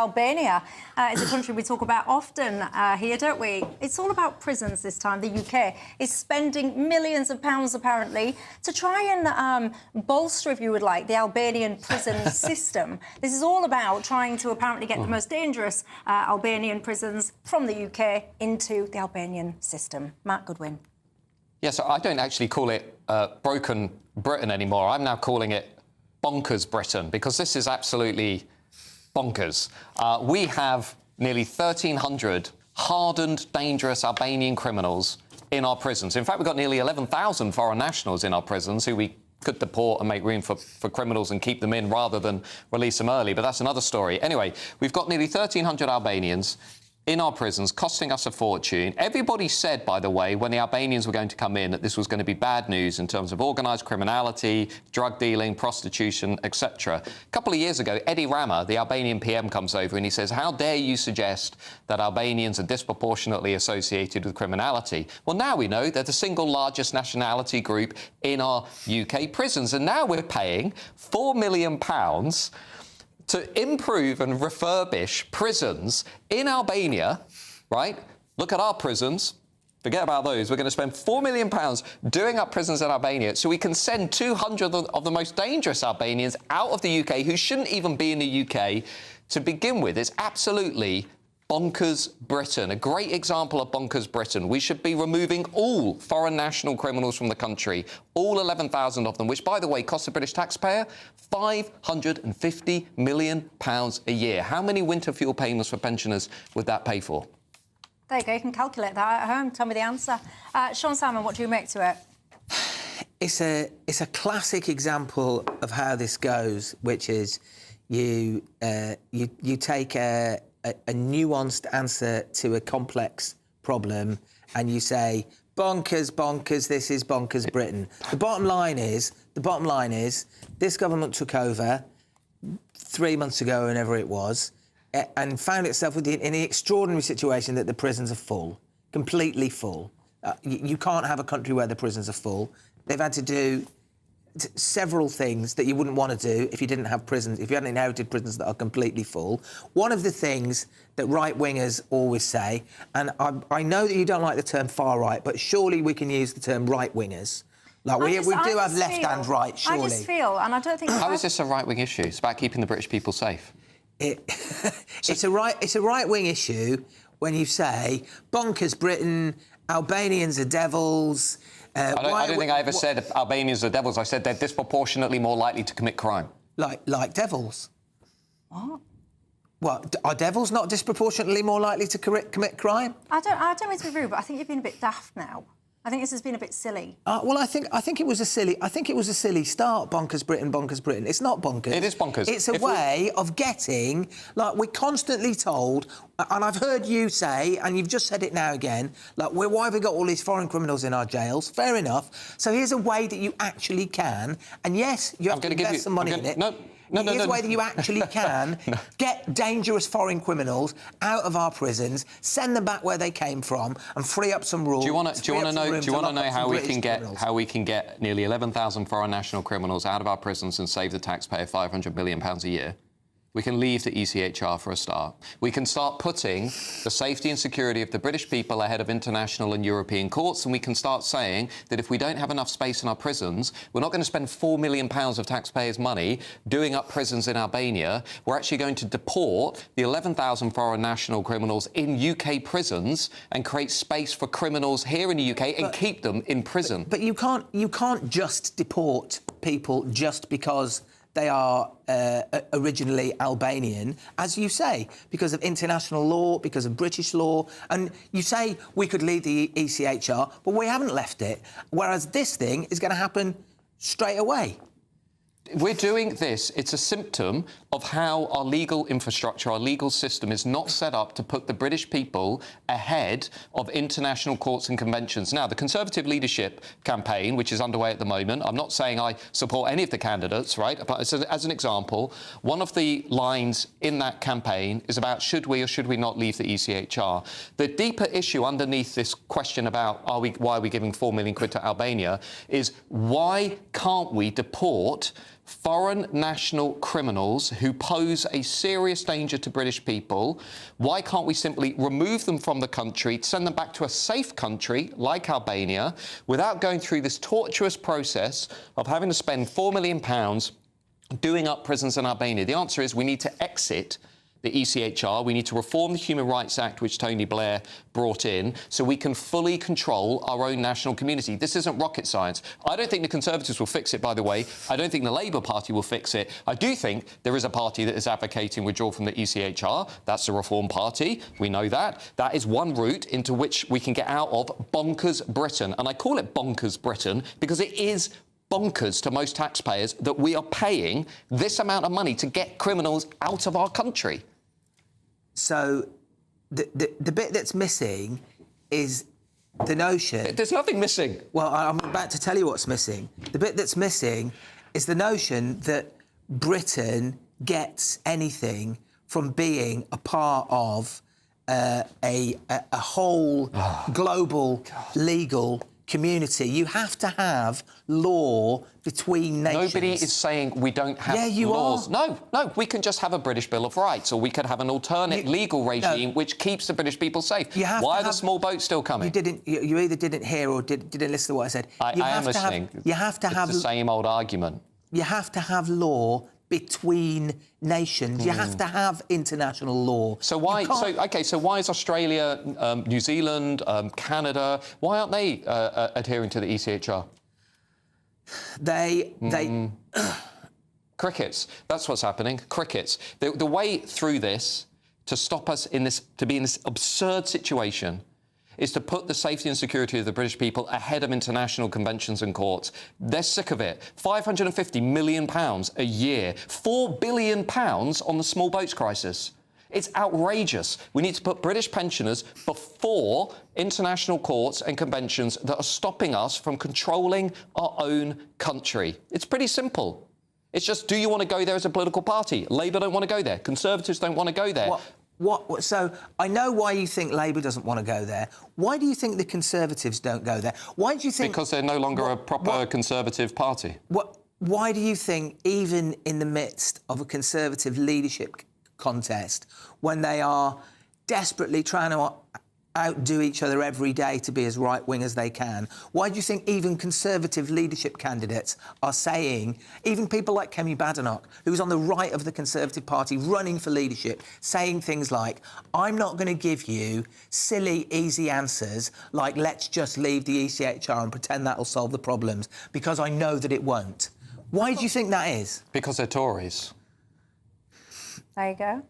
Albania is a country we talk about often here, don't we? It's all about prisons this time. The UK is spending millions of pounds, apparently, to try and bolster, if you would like, the Albanian prison system. This is all about trying to apparently get the most dangerous Albanian prisons from the UK into the Albanian system. Mark Goodwin. Yes, I don't actually call it broken Britain anymore. I'm now calling it Bonkers Britain, because this is absolutely bonkers. We have nearly 1,300 hardened, dangerous Albanian criminals in our prisons. In fact, we've got nearly 11,000 foreign nationals in our prisons who we could deport and make room for criminals and keep them in rather than release them early, but that's another story. Anyway, we've got nearly 1,300 Albanians in our prisons, costing us a fortune. Everybody said, by the way, when the Albanians were going to come in, that this was going to be bad news in terms of organised criminality, drug dealing, prostitution, etc. A couple of years ago, Eddie Rama, the Albanian PM, comes over and he says, how dare you suggest that Albanians are disproportionately associated with criminality? Well, now we know they're the single largest nationality group in our UK prisons, and now we're paying £4 million to improve and refurbish prisons in Albania, right? Look at our prisons. Forget about those. We're going to spend £4 million doing up prisons in Albania so we can send 200 of the most dangerous Albanians out of the UK who shouldn't even be in the UK to begin with. It's absolutely Bonkers Britain, a great example of Bonkers Britain. We should be removing all foreign national criminals from the country, all 11,000 of them, which, by the way, costs the British taxpayer £550 million a year. How many winter fuel payments for pensioners would that pay for? There you go, you can calculate that at home. Tell me the answer. Sean Salmon, what do you make to it? It's a classic example of how this goes, which is you take a nuanced answer to a complex problem and you say, bonkers, bonkers, this is Bonkers Britain. The bottom line is, this government took over 3 months ago, whenever it was, and found itself in the extraordinary situation that the prisons are full, completely full. You can't have a country where the prisons are full. They've had to do several things that you wouldn't want to do if you didn't have prisons, if you hadn't inherited prisons that are completely full. One of the things that right-wingers always say, and I know that you don't like the term far-right, but surely we can use the term right-wingers. Like, we do have left and right, surely. I just feel, and I don't think... How is this a right-wing issue? It's about keeping the British people safe. It's a right-wing issue when you say, bonkers Britain, Albanians are devils... I don't think I ever said Albanians are devils. I said they're disproportionately more likely to commit crime. Like devils? What? What, are devils not disproportionately more likely to commit crime? I don't mean to be rude, but I think you've been a bit daft now. I think this has been a bit silly. Well, I think it was a silly start. Bonkers Britain, Bonkers Britain. It's not bonkers. It is bonkers. It's a way of getting, like, we're constantly told, and I've heard you say, and you've just said it now again, like, why have we got all these foreign criminals in our jails? Fair enough. So here's a way that you actually can, and yes, you have to invest some money in it. Here's a way that you actually can get dangerous foreign criminals out of our prisons, send them back where they came from, and free up some rules. Do you want to know how we can get nearly 11,000 foreign national criminals out of our prisons and save the taxpayer £500 million a year? We can leave the ECHR for a start. We can start putting the safety and security of the British people ahead of international and European courts, and we can start saying that if we don't have enough space in our prisons, we're not going to spend £4 million of taxpayers' money doing up prisons in Albania. We're actually going to deport the 11,000 foreign national criminals in UK prisons and create space for criminals here in the UK and keep them in prison. But you can't just deport people just because they are originally Albanian, as you say, because of international law, because of British law. And you say we could leave the ECHR, but we haven't left it, whereas this thing is going to happen straight away. We're doing this. It's a symptom of how our legal infrastructure, our legal system is not set up to put the British people ahead of international courts and conventions. Now, the Conservative leadership campaign, which is underway at the moment, I'm not saying I support any of the candidates, right? But as an example, one of the lines in that campaign is about should we or should we not leave the ECHR. The deeper issue underneath this question about why are we giving £4 million to Albania is why can't we deport foreign national criminals who pose a serious danger to British people, why can't we simply remove them from the country, send them back to a safe country like Albania, without going through this tortuous process of having to spend £4 million doing up prisons in Albania? The answer is we need to exit the ECHR. We need to reform the Human Rights Act, which Tony Blair brought in, so we can fully control our own national community. This isn't rocket science. I don't think the Conservatives will fix it, by the way. I don't think the Labour Party will fix it. I do think there is a party that is advocating withdrawal from the ECHR. That's the Reform Party. We know that. That is one route into which we can get out of bonkers Britain. And I call it bonkers Britain because it is bonkers to most taxpayers that we are paying this amount of money to get criminals out of our country. So the bit that's missing is the notion... There's nothing missing. Well, I'm about to tell you what's missing. The bit that's missing is the notion that Britain gets anything from being a part of a whole global legal community. You have to have law between nations. Nobody is saying we don't have laws. No, we can just have a British Bill of Rights, or we could have an alternate legal regime which keeps the British people safe. Why are the small boats still coming? You either didn't hear or didn't listen to what I said. I am listening. You have to have... It's the same old argument. You have to have law between nations. You have to have international law. So why? So why is Australia, New Zealand, Canada? Why aren't they adhering to the ECHR? They Crickets. That's what's happening. Crickets. The way through this to stop us to be in this absurd situation is to put the safety and security of the British people ahead of international conventions and courts. They're sick of it. £550 million a year. £4 billion on the small boats crisis. It's outrageous. We need to put British pensioners before international courts and conventions that are stopping us from controlling our own country. It's pretty simple. It's just, do you want to go there as a political party? Labour don't want to go there. Conservatives don't want to go there. So I know why you think Labour doesn't want to go there. Why do you think the Conservatives don't go there? Why do you think... Because they're no longer a proper Conservative party. Why do you think, even in the midst of a Conservative leadership contest, when they are desperately trying to outdo each other every day to be as right-wing as they can, why do you think even Conservative leadership candidates are saying, even people like Kemi Badenoch, who's on the right of the Conservative Party running for leadership, saying things like, I'm not going to give you silly, easy answers like, let's just leave the ECHR and pretend that'll solve the problems, because I know that it won't. Why do you think that is? Because they're Tories. There you go.